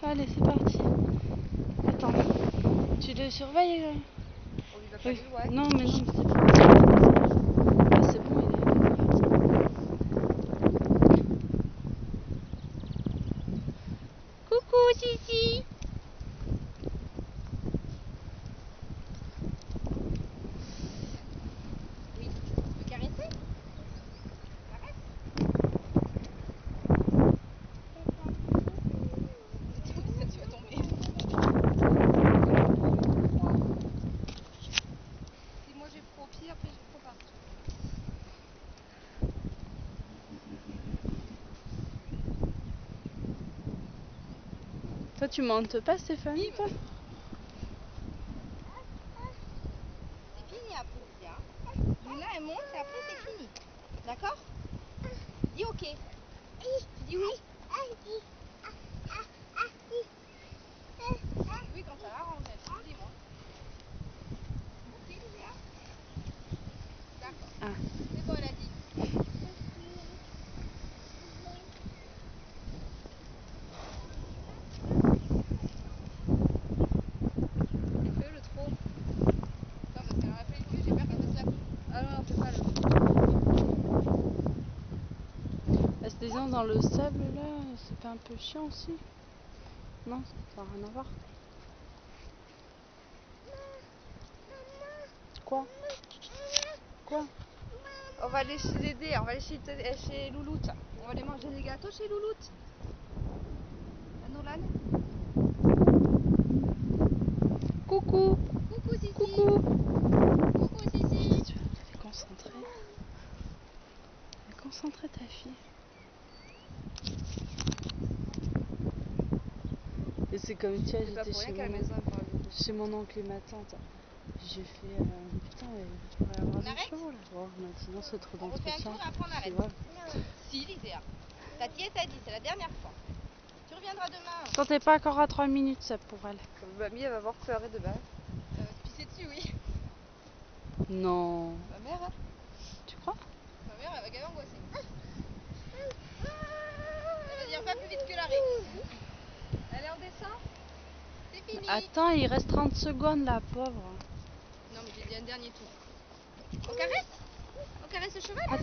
Allez, c'est parti. Attends, tu le surveilles On lui va pas plus loin. Non, mais non, c'est bon. Ah, c'est bon, il est parti. Coucou, Sissi. Oui, tu veux caresser? Arrête. Tu vas tomber. Si moi j'ai froid au pied, après j'ai froid partout. Toi, tu montes pas, Stéphanie, toi? C'est fini après, Lydia. Luna elle monte et après c'est fini. D'accord? Dis ok. Tu dis oui. Oui, quand ça l'arrange, elle. Dis-moi. Ok, Lydia. D'accord. Ah. C'est bon, elle a dit. Fais le trop. Non, parce qu'elle en a fait une queue, j'ai peur qu'elle fasse la queue. Ah non, fais pas le. Elle se descend dans le sable là, c'est pas un peu chiant aussi? Non, ça n'a rien à voir. Quoi? Quoi? On va aller chez Dédé, on va aller chez Louloute. On va aller manger des gâteaux chez Louloute. À Nolan. Coucou! Coucou Sissi. Coucou! Coucou Sissi. Tu vas te concentrer. Concentrer ta fille. Et c'est comme tiens, j'étais chez mon oncle et ma tante. J'ai fait putain, il pourrait y avoir des chevaux là. Bon, maintenant c'est trop On refait un d'entretien. tour, après on arrête. Si, Lydia. Tati t'a dit, c'est la dernière fois. Tu reviendras demain. Quand t'es pas encore à 3 minutes, ça pour elle. Mamie, elle va avoir peur demain. Se pisser dessus, oui. Non. Ma mère, hein. Tu crois? Ma mère, elle va gaver angoissée. Elle va dire pas plus vite que l'arrêt. Allez, on descend. C'est fini. Attends, il reste 30 secondes là, pauvre. Non, mais j'ai dit un dernier tour. On caresse? On caresse le cheval?